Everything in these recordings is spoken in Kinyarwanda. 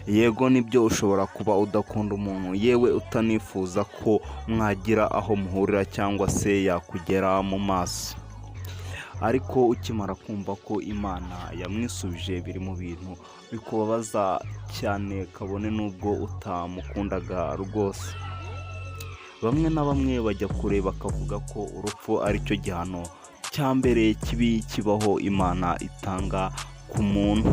yego nibyo ushobora kuba udakunda umuntu yewe utanifuza ko mwagira aho muhurira cyangwa se yakugera mu maso, ariko ukimara kumva ko Imana yamwisubije biri mu bintu bikubabaza cyane kabone nubwo utamukundaga rwose. Bamwe na bamwe bajya kure bakavuga ko urupfu ari cyo gihano cya mbere kibi kibaho Imana itanga ku muntu.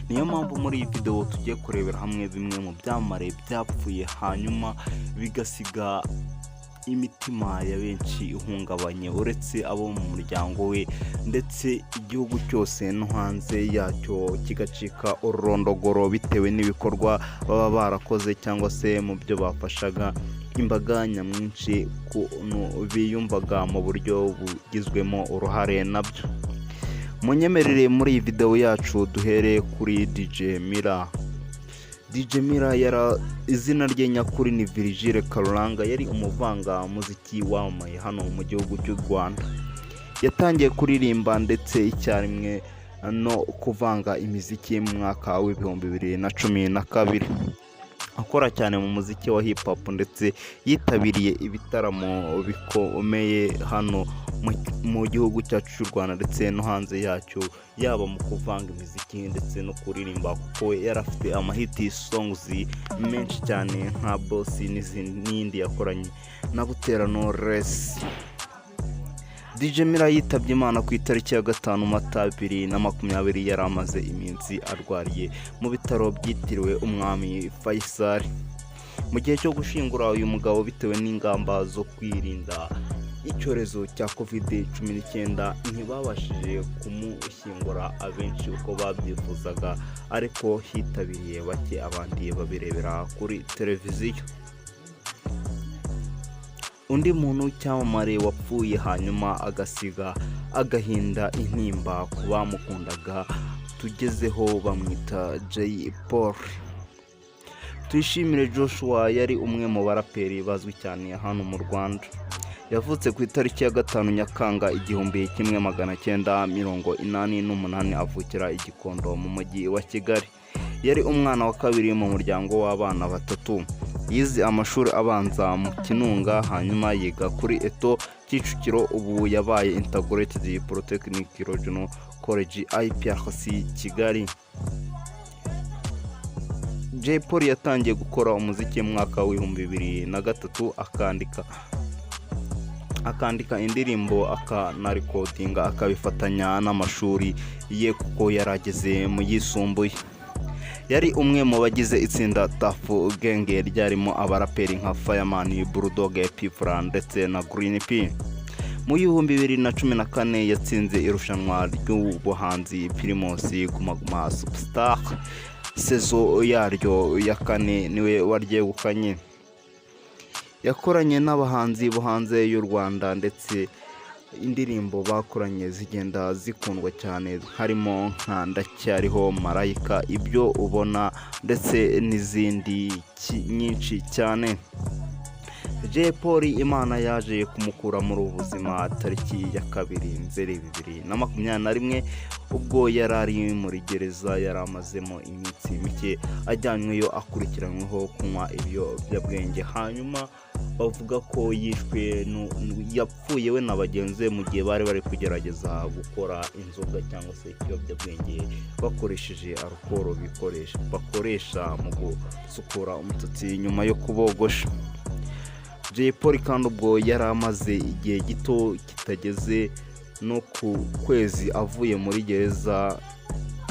Niyo mpamvu muri iyi video tugiye kurebera hamwe bimwe mu byamamare byapfuye hanyuma bigasiga imitima ya benshi ihungabanye, uretse abo mu muryango we ndetse igihugu cyose no hanze yacyo kigacika ururondogoro bitewe n'ibikorwa baba barakoze cyangwa se mu byo bafashaga imbaga nyamwinshi kuntu biyumvaga mu buryo bugizwemo uruhare nabyo. Munyemerere muri iyi video yacu duhere kuri DJ Mira. DJ Mira izina rye nyakuri ni Virgile Karuranga, yari umuvanga muziki wamamaye hano mu gihugu cy'u Rwanda. Yatangiye kuririmba ndetse icyarimwe no kuvanga imiziki mu mwaka w'ibihumbi 2012. Akora cyane mu muziki wa hip hop ndetse yitabiriye ibitaramo bikomeye hano mu gihugu cyacu cy'u Rwanda ndetse no hanze yacyo, yaba mu kuvanga imiziki ndetse no kuririmba kuko yarafite amahiti songs menshi cyane nka Boss n'indi yakoranye na Butera Knowless. DJ Mira yitabye Imana ku itariki ya 5 Mata 2020, yari amaze iminsi arwariye mu bitaro byitiriwe Umwami Faisal. Mu gihe cyo gushingura uyu mugabo bitewe n'ingamba zo kwirinda icyorezo cya COVID-19 ntibabashije kumushyingura abenshi uko babyifuzaga, ariko hitabiriye bake abandi babirebera kuri televiziyo. Undi muntu cyamamare wapfuye hanyuma agasiga agahinda intimba ku bamukundaga tugezeho bamwita Jay Polly. Tuyishimire Joshua yari umwe mu baraperi bazwi cyane hano mu Rwanda. Yavutse ku itariki ya 5 Nyakanga 1988 avukira i Gikondo mu mujyi wa Kigali. Yari umwana wa kabiri mu muryango w'abana batatu. Yize amashuri abanza mu Kinunga hanyuma yiga kuri Eto Kicukiro, ubu yabaye Integrated Polytechnic Regional College IPRC Kigali. Jay Polly yatangiye gukora umuziki mu mwaka w'2003 akandika indirimbo akanarikodinga akabifatanya n'amashuri ye kuko yarageze mu yisumbuye. Yari umwe mu bagize itsinda Tafu Genge ryarimo abaraperi nka Fireman, Bulldog, Pfra ndetse na Green P. Mu 2014 yatsinze irushanwa ry'ubuhanzi Primus Guma Guma Superstar. Sezo yaryo ya 4 niwe waryegukanye. Yakoranye n'abahanzi bo hanze y'u Rwanda ndetse indirimbo bakoranye zigenda zikundwa cyane, harimo nka Ndacyariho, Marayika, Ibyo Ubona ndetse n'izindi nyinshi cyane. Jay Polly Imana yaje kumukura muri ubuzima tariki ya 2 Nzeri 2021 ubwo yarari muri gereza yaramazemo iminsi mike ajyanyweyo akurikiranyweho kunywa ibiyobyabwenge, hanyuma bavuga ko yapfuye we na bagenzi mu gihe bari kugerageza gukora inzoga cyangwa se ikiyobyabwenge bakoresheje alcohol bakoresha mu gusukura umusatsi nyuma yo kubogosha. Jay Polly kandi ubwo yaramaze igihe gito kitageze no ku kwezi avuye muri gereza,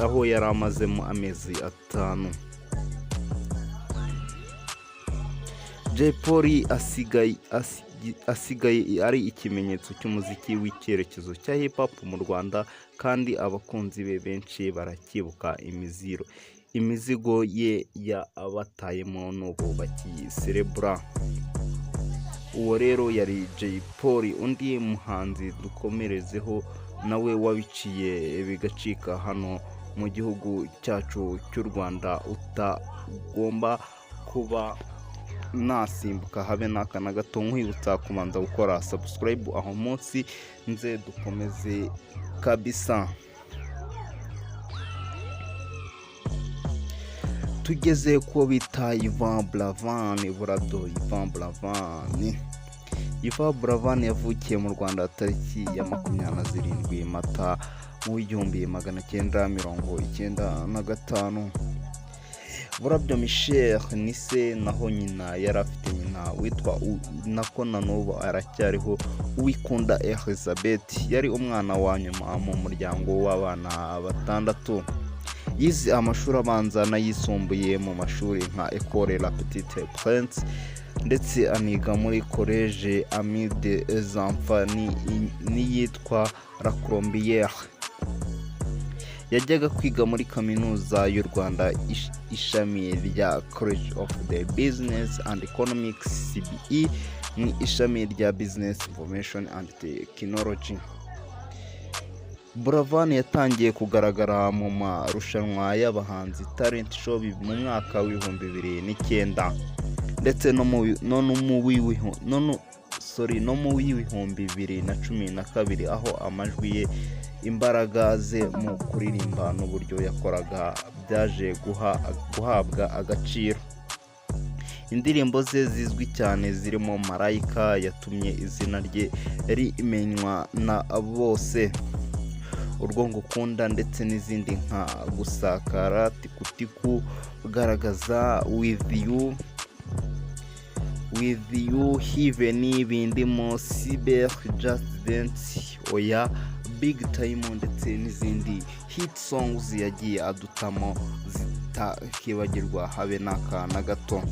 aho yaramazemo amezi 5. Jay Polly asigaye ari ikimenyetso cy'umuziki w'icyerekezo cya hip hop mu Rwanda, kandi abakunzi be benshi barakibuka imizigo ye ya abatayemo n'ubu bakiserebura. Uwo rero yari Jay Polly. Undi muhanzi dukomerezeho nawe wabiciye bigacika hano mu gihugu cyacu cy'u Rwanda utagomba kuba nasimbuka habe n'aka na gato nkwibutsa kubanza gukora subscribe aho munsi nze dukomeze kabisa. Tugeze ko bita Ivan Buravan Buravan yavukiye mu Rwanda tariki ya 27 Mata mu 1995. Burabyo Michel ni se, naho nyina yari afite nyina witwa nako na Nubu aracyariho Uwikunda Elizabeth. Yari umwana wa nyuma mu muryango w'abana 6. Yize amashuri abanza n'ayisumbuye mu mashuri nka École La Petite Prince ndetse aniga muri Collège Ami des Enfants n'iyitwa La Colombière. Yajyaga kwiga muri kaminuza y'u Rwanda ishami rya College of the Business and Economics CBE ni ishami rya Business Information and Technology. Buravan yatangiye kugaragara mu marushanwa y'abahanzi talent show mu mwaka wa 2009 ndetse no mu 2012 aho amajwi ye, imbaraga ze mu kuririmba n'uburyo yakoraga byaje guhabwa agaciro. Indirimbo ze zizwi cyane zirimo Marayika yatumye izina rye rimenywa na bose, Urwo Ngukunda ndetse n'izindi nka Gusakara, Tikutiku, Garagaza, With You, Heaven n'ibindimo, Cyber, Just Dance, Oya, Big Time ndetse n'izindi hit songs yagiye adutamo zitakibagirwa habe n'aka na gato.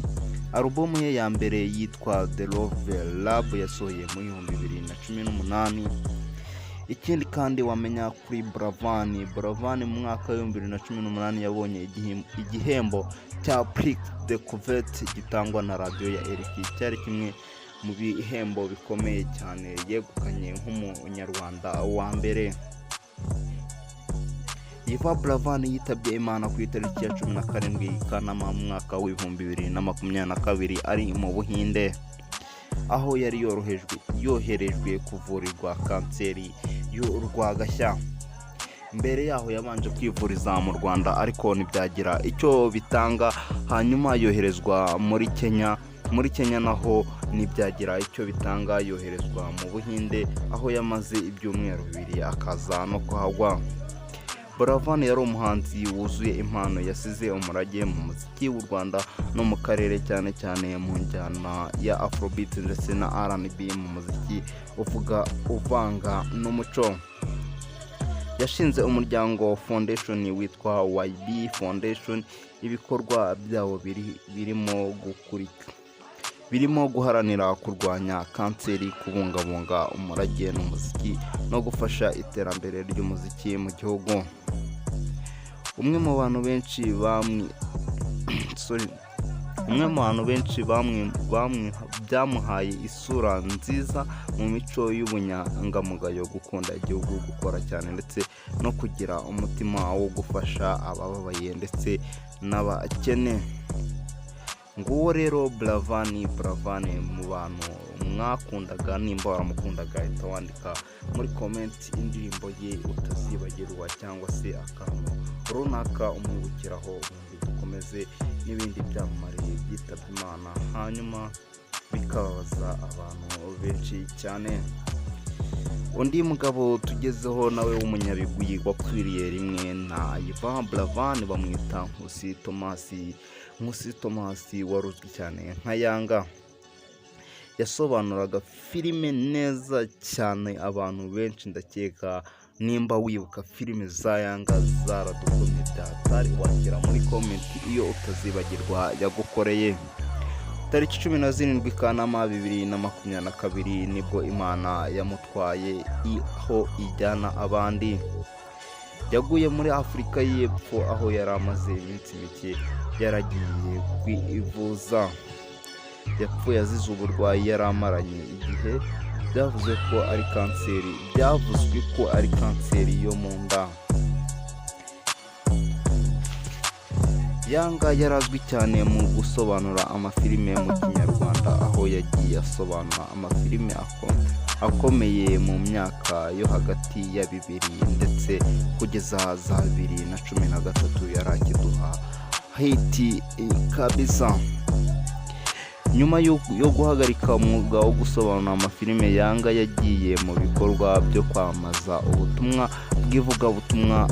Album ye ya mbere yitwa The Love Lab yasohoye mu 2018. Ikindi kandi wamenya kuri Buravan mu mwaka wa 2018 yabonye igihembo cya Prix de Couverte gitangwa na radio ya RFI. Cyari kimwe mu bihembo bikomeye cyane yegukanye nk'umunyarwanda wa mbere. Ivan Buravan yitabye Imana ku itariki ya 17 Kanama mu mwaka wa 2022 ari mu Buhinde, aho yari yoherejwe kuvurirwa kanseri y'urwagashya. Mbere yaho yabanje kwivuriza mu Rwanda ariko ntibyagira icyo bitanga, hanyuma yoherezwa muri Kenya. Muri Kenya naho ntibyagira icyo bitanga, yoherezwa mu Buhinde aho yamaze ibyumweru 2 akaza no kuhagwa. Buravan yari umuhanzi wuzuye impano, yasize umurage mu muziki w'u Rwanda no mu karere, cyane cyane mu njyana ya Afrobeat ndetse na R&B mu muziki uvanga n'umuco. Yashinze umuryango foundation witwa YB Foundation. Ibikorwa byawo birimo guharanira kurwanya kanseri, kubungabunga umurage n'umuziki no gufasha iterambere ry'umuziki mu gihugu. Umwe mu bantu benshi byamuhaye isura nziza mu mico y'ubunyangamugayo, gukunda igihugu, gukora cyane ndetse no kugira umutima wo gufasha abababaye ndetse n'abakene. Nguwo rero Buravan mu bantu mwakundaga, nimba waramukundaga ahita wandika muri comment indirimbo ye utazibagirwa cyangwa se akantu runaka umwibukiraho, ubundi dukomeze n'ibindi byamamare byitabye Imana hanyuma bikababaza abantu benshi cyane. Undi mugabo tugezeho nawe w'umunyabigwi wapfiriye rimwe na Ivan Buravan bamwita Nkusi Thomas waruzwi cyane nka Yanga. Yasobanuraga filime neza cyane, abantu benshi ndakeka nimba wibuka filime za Yanga zaradukomye byatari, wakira muri comment iyo utazibagirwa yagukoreye. Tariki 17 Kanama 2022 nibwo Imana yamutwaye aho ijyana abandi. Yaguye muri Afurika y'Epfo aho yari amaze iminsi mike yaragiye kwivuza. Yapfuye azize uburwayi yari amaranye igihe. Byavuzwe ko ari kanseri yo mu nda. Yanga yarazwi cyane mu gusobanura amafilime mu kinyarwanda, aho yagiye asobanura amafilime akomeye mu myaka yo hagati ya 2000 ndetse kugeza za 2013 yari akiduha hiti kabisa. Nyuma yo guhagarika umwuga wo gusobanura amafilime, Yanga yagiye mu bikorwa byo kwamaza ubutumwa bw'ivugabutumwa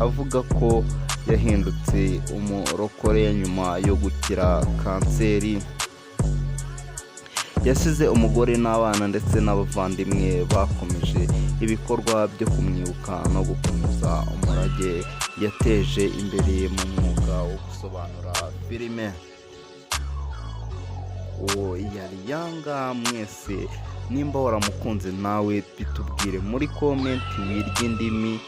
avuga ko yahindutse umurokore nyuma yo gukira kanseri. Yasize umugore n'abana ndetse n'abavandimwe bakomeje ibikorwa byo kumwibuka no gukomeza umurage yateje imbere mu mwuga wo gusobanura filime. Uwo yari Yanga. Mwese nimba waramukunze nawe bitubwire muri komenti wirya indimi,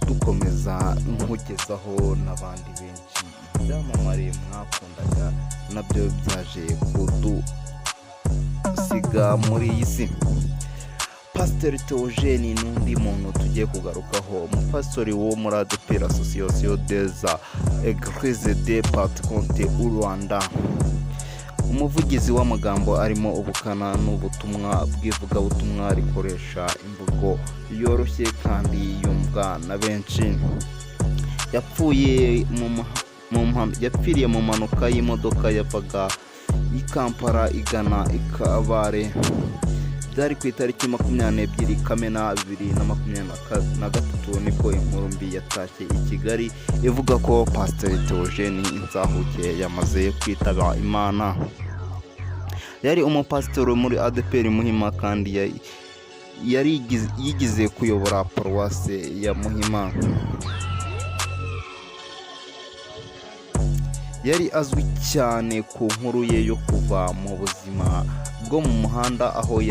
dukomeza nkugezaho n'abandi benshi ibyamamare mwakundaga nabyo byaje kudusiga muri iyi si. Pasiteri Theogene n'undi muntu tugiye kugarukaho, umupastori wo muri ADEPR Association des Églises de Pentecôte au Rwanda. Umuvugizi w'amagambo arimo ubukana n'ubutumwa bw'ivugabutumwa rikoresha imvugo yoroshye kandi yumvwa na benshi. Yapfiriye mu mpanuka y'imodoka yavaga i Kampala igana i Kabare. Byari ku itariki 22 Kamena 2023 nibwo inkuru mbi yatashye i Kigali ivuga ko Pasiteri Theogene Inzahuke yamaze kwitaba Imana. Yari umupasitori muri ADEPR Muhima kandi yigize kuyobora paruwase ya Muhima. Yari azwi cyane ku nkuru ye yo kuva mu buzima bwo mu muhanda, aho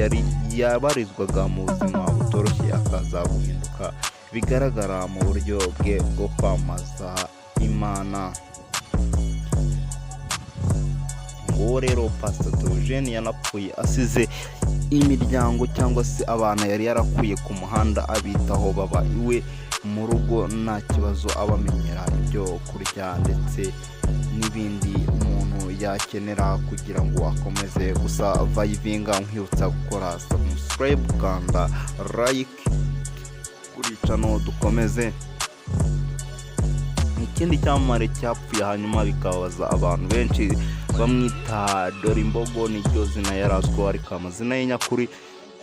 yabarizwaga mu buzima butoroshye akaza guhinduka bigaragara mu buryo bwe bwo kwamaza Imana. Uwo rero Pastor Theogene yanapfuye asize imiryango cyangwa se abana yari yarakuye ku muhanda abitaho baba iwe mu rugo nta kibazo, abamenyera ibyo kurya ndetse n'ibindi umuntu yakenera kugira ngo akomeze gusa vayivinga. Nkwibutsa gukora subscribe kanda like kuri channel dukomeze. Ikindi cyamamare cyapfuye hanyuma bikabaza abantu benshi, bamwita Dorimbogo niryo zina yarazwiho, ariko amazina ye nyakuri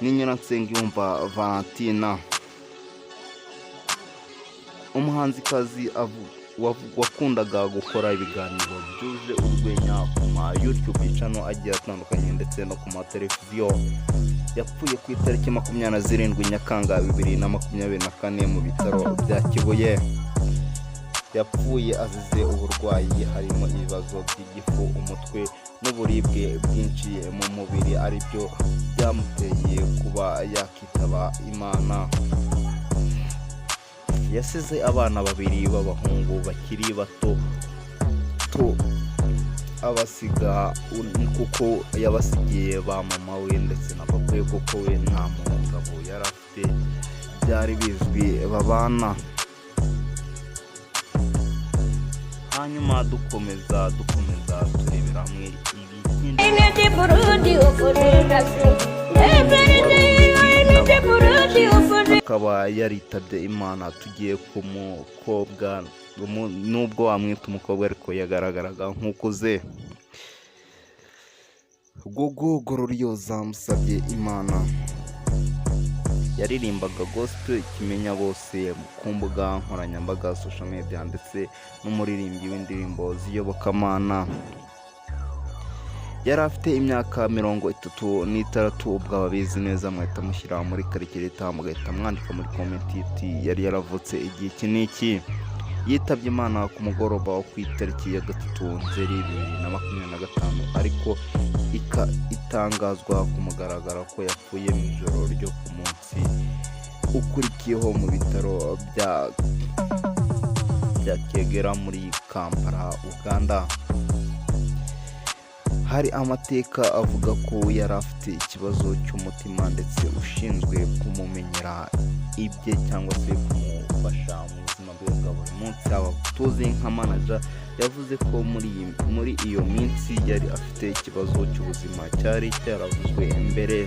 ni Nyiransengiyumva Valentina. Umuhanzikazi wakundaga gukora ibiganiro byuje urwenya ku ma YouTube channel agiye atandukanye ndetse no ku mateleviziyo. Yapfuye ku itariki 27 Nyakanga 2024 mu bitaro bya Kibuye. Yapfuye azize uburwayi harimo ibibazo by'igifu, umutwe n'uburibwe bwinshi mu mubiri, aribyo byamuteye kuba yakitaba Imana. Yasize abana 2 b'abahungu bakiri bato abasiga kuko yabasigiye ba mama we ndetse na papa we, kuko we nta mugabo yari afite byari bizwi babana. Hanyuma dukomeza turebera hamwe akaba yaritabye Imana. Tugiye ku mukobwa, nubwo wamwita umukobwa ariko yagaragaraga nk'ukuze. Gogo Gororioza musabye Imana yaririmbaga gospel kimenya bose ku mbuga nkoranyambaga, social media ndetse n'umuririmbyi w'indirimbo z'iyobokamana. Yari afite imyaka 36 ubwo ababizi neza mwahita mushyira muri karikireta mugahita mwandika muri komenti yari yaravutse igihe kiniki. Yitabye Imana ku mugoroba wo ku itariki ya 3 Nzeri 2025, ariko itangazwa ku mugaragaro ko yapfuye mu ijoro ryo ku munsi ukurikiyeho mu bitaro bya Kegera muri Kampala, Uganda. Hari amateka avuga ko yari afite ikibazo cy'umutima ndetse ushinzwe kumumenyera ibye cyangwa se kumufasha mu buzima bwe bwa buri munsi. Aba tuzi nka manager yavuze ko muri iyo minsi yari afite ikibazo cy'ubuzima cyari cyaravuzwe mbere.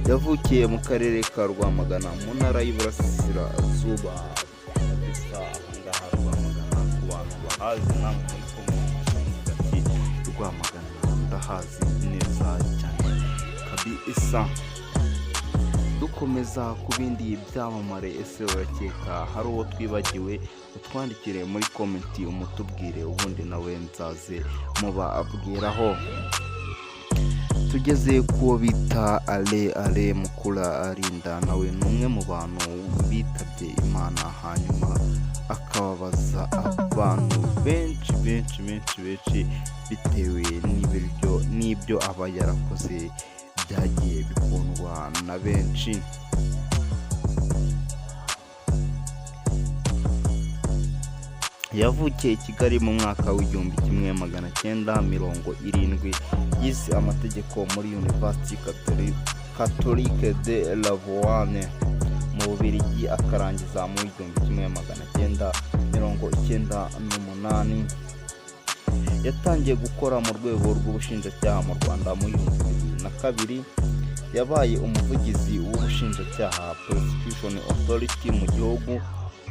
Yavukiye mu karere ka Rwamagana mu ntara y'Iburasirazuba. Kabisa ahangaha Rwamagana ku bantu bahazi namwe muri komenti Rwamagana ndahazi neza cyane kabisa. Dukomeza ku bindi byamamare, ese urakeka hari uwo twibagiwe? Utwandikire muri komenti umutubwire, ubundi nawe nzaze mubabwiraho. Tugeze kuwo bita Ale Mukura Arinda, nawe ni umwe mu bantu bitabye Imana, hanyuma akababaza abantu benshi bitewe n'ibyo aba yarakoze byagiye bikundwa na benshi. Yavukiye i Kigali mu mwaka w'1970. Yize amategeko muri Université Catholique de Lavoine mu Bubiligi, akarangiza mu 1998. Yatangiye gukora mu rwego rw'ubushinjacyaha mu Rwanda mu 2002. Yabaye umuvugizi w'ubushinjacyaha Prosecution Authority mu gihugu.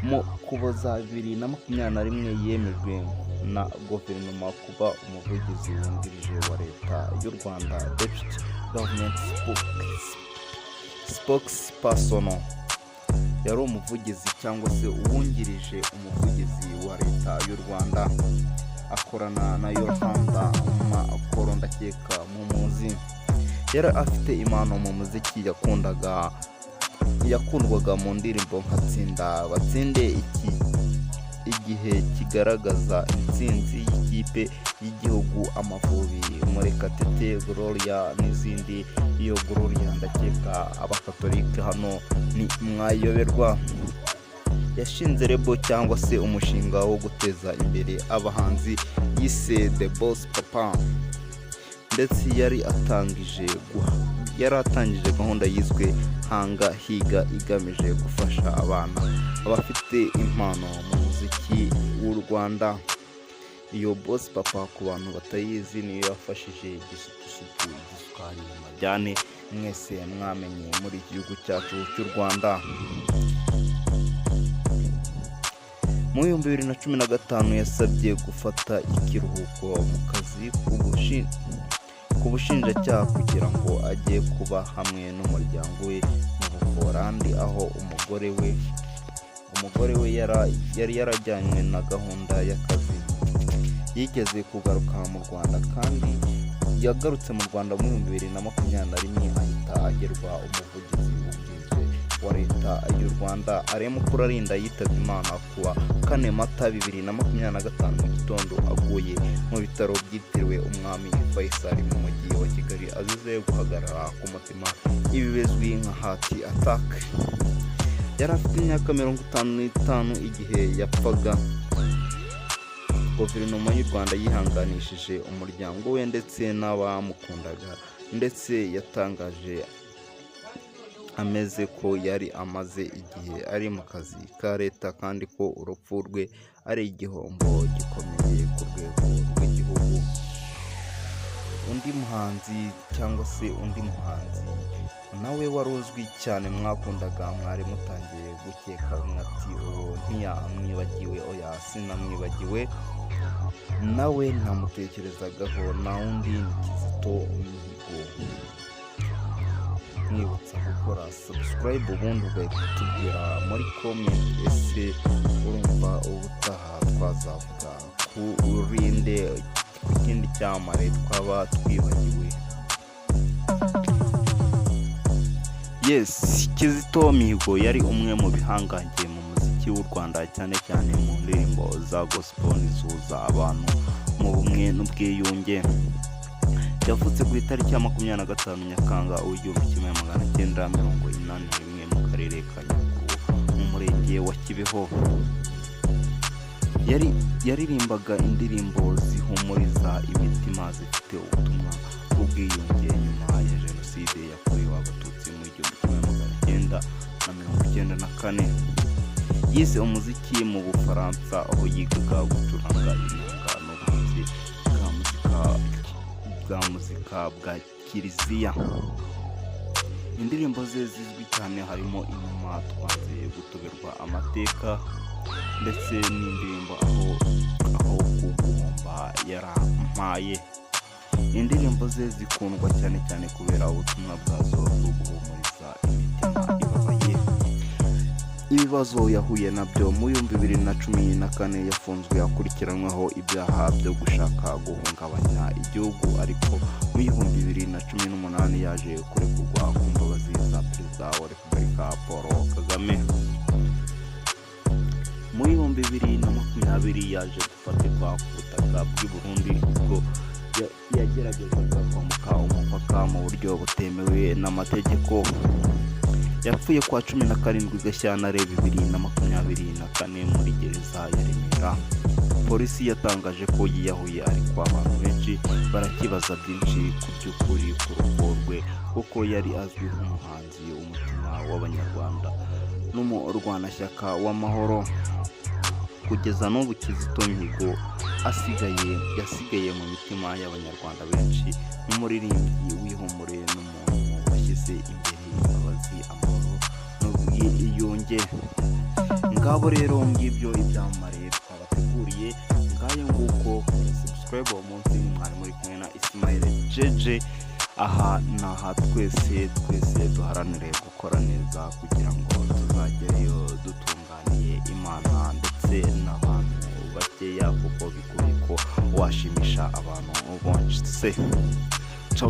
Mu Ukuboza 2021 yemejwe na guverinoma kuba umuvugizi wungirije wa leta y'u Rwanda, Deputy Government Spokesperson. Yari umuvugizi cyangwa se uwungirije umuvugizi wa leta y'u Rwanda, akorana na Yohanda Makoro ndakeka mumuzi. Yari afite impano mu muziki, yakundwaga mu ndirimbo nka Tsinda Batsinde, igihe kigaragaza intsinzi y'ikipe y'igihugu Amavubi, Murekatete, Gloria n'izindi. Iyo Gloria ndakeka abakatolike hano ni mwayoberwa. Yashinze rebo cyangwa se umushinga wo guteza imbere abahanzi yise The Boss Papa, ndetse yari atangije gahunda yiswe Hanga Higa, igamije gufasha abana abafite impano mu muziki w'u Rwanda. Iyo Boss Papa ku bantu batayizi niyo yafashije igisupusupu, igisukari, amajyane mwese mwamenye muri iki gihugu cyacu cy'u Rwanda. Mu 2015 yasabye gufata ikiruhuko mu kazi ku bushinjacyaha kugira ngo ajye kuba hamwe n'umuryango we mu Buholandi, aho umugore we yari yarajyanywe na gahunda y'akazi. Yigeze kugaruka mu Rwanda, kandi yagarutse mu Rwanda mu 2021 ahita agerwa umuvugizi wungirije wa leta y'u Rwanda. Ale Mukura Arinda yitabye Imana kuwa 4 Mata 2025 mu gitondo, aguye mu bitaro byitiriwe Umwami Faisal mu mujyi wa Kigali, azize guhagarara ku mutima, ibi bizwi nka heart attack. Yari afite imyaka 55 igihe yapfaga. Guverinoma y'u Rwanda yihanganishije umuryango we ndetse n'abamukundaga, ndetse yatangaje ameze ko yari amaze igihe ari mu kazi ka leta, kandi ko urupfu rwe ari igihombo gikomeye ku rwego rw'igihugu. Undi muhanzi nawe wari uzwi cyane mwakundaga, mwari mutangiye gukeka ati uwo ntiyamwibagiwe. Oya, sinamwibagiwe, nawe ntamutekerezagaho. na undi ni Kizito Mihigo. Mwibutsa gukora subscribe, ubundi ugahita tubwira muri comment ese urumva ubutaha twazavuga kurinde ku kindi cyamamare twaba twibagiwe. Yes, Kizito Mihigo yari umwe mu bihangange mu muziki w'u Rwanda, cyane cyane mu ndirimbo za gospel zihuza abantu mu bumwe n'ubwiyunge. Yavutse ku itariki ya 25 Nyakanga 1981 mu karere ka Nyaruguru mu murenge wa Kibeho. Yaririmbaga indirimbo zihumuriza imitima, zifite ubutumwa bw'ubwiyunge nyuma ya jenoside yakorewe abatutsi mu 1990. kane. Yize umuziki mu Bufaransa aho yigaga gucuranga inanga n'ubuhanzi bwa muzika bwa kiliziya. Indirimbo ze zizwi cyane harimo Inyuma, Twanze Gutoberwa Amateka ndetse n'indirimbo aho kugomba yarampaye. Indirimbo ze zikundwa cyane cyane kubera ubutumwa bwazo bwo guhumuriza imitima ibabaye. Ibibazo yahuye nabyo mu 2014 yafunzwe akurikiranweho ibyaha byo gushaka guhungabanya igihugu, ariko mu 2018 yaje kurekurwa ku mbabazi za Perezida wa Repubulika Paul Kagame. Mu 2020 yaje gufatirwa ku butaka bw'i Burundi ubwo yageragezaga kwambuka umupaka mu buryo butemewe n'amategeko. Yapfuye kwa 17 Gashyantare 2024 muri gereza ya Remera. Polisi yatangaje ko yiyahuye, ariko abantu benshi barakibaza byinshi ku by'ukuri ku rupfu rwe, kuko yari azwi nk'umuhanzi w'umutima w'abanyarwanda n'umurwanashyaka w'amahoro. Kugeza n'ubu Kizito Mihigo yasigaye mu mitima y'abanyarwanda benshi nk'umuririmbyi w'ihumure n'umuntu washyize imbere imbabazi, amahoro n'ubwiyunge. Ngabo rero ngibyo ibyamamare twabateguriye, ngayo nguko. Subscribe uwo munsi mwari muri kumwe na Ismail Jeje. Aha naha twese duharanire gukora neza kugira ngo tuzagereyo dutunganiye Imana ndetse n'abantu bakeya, kuko bigoye ko washimisha abantu bose. Ciao.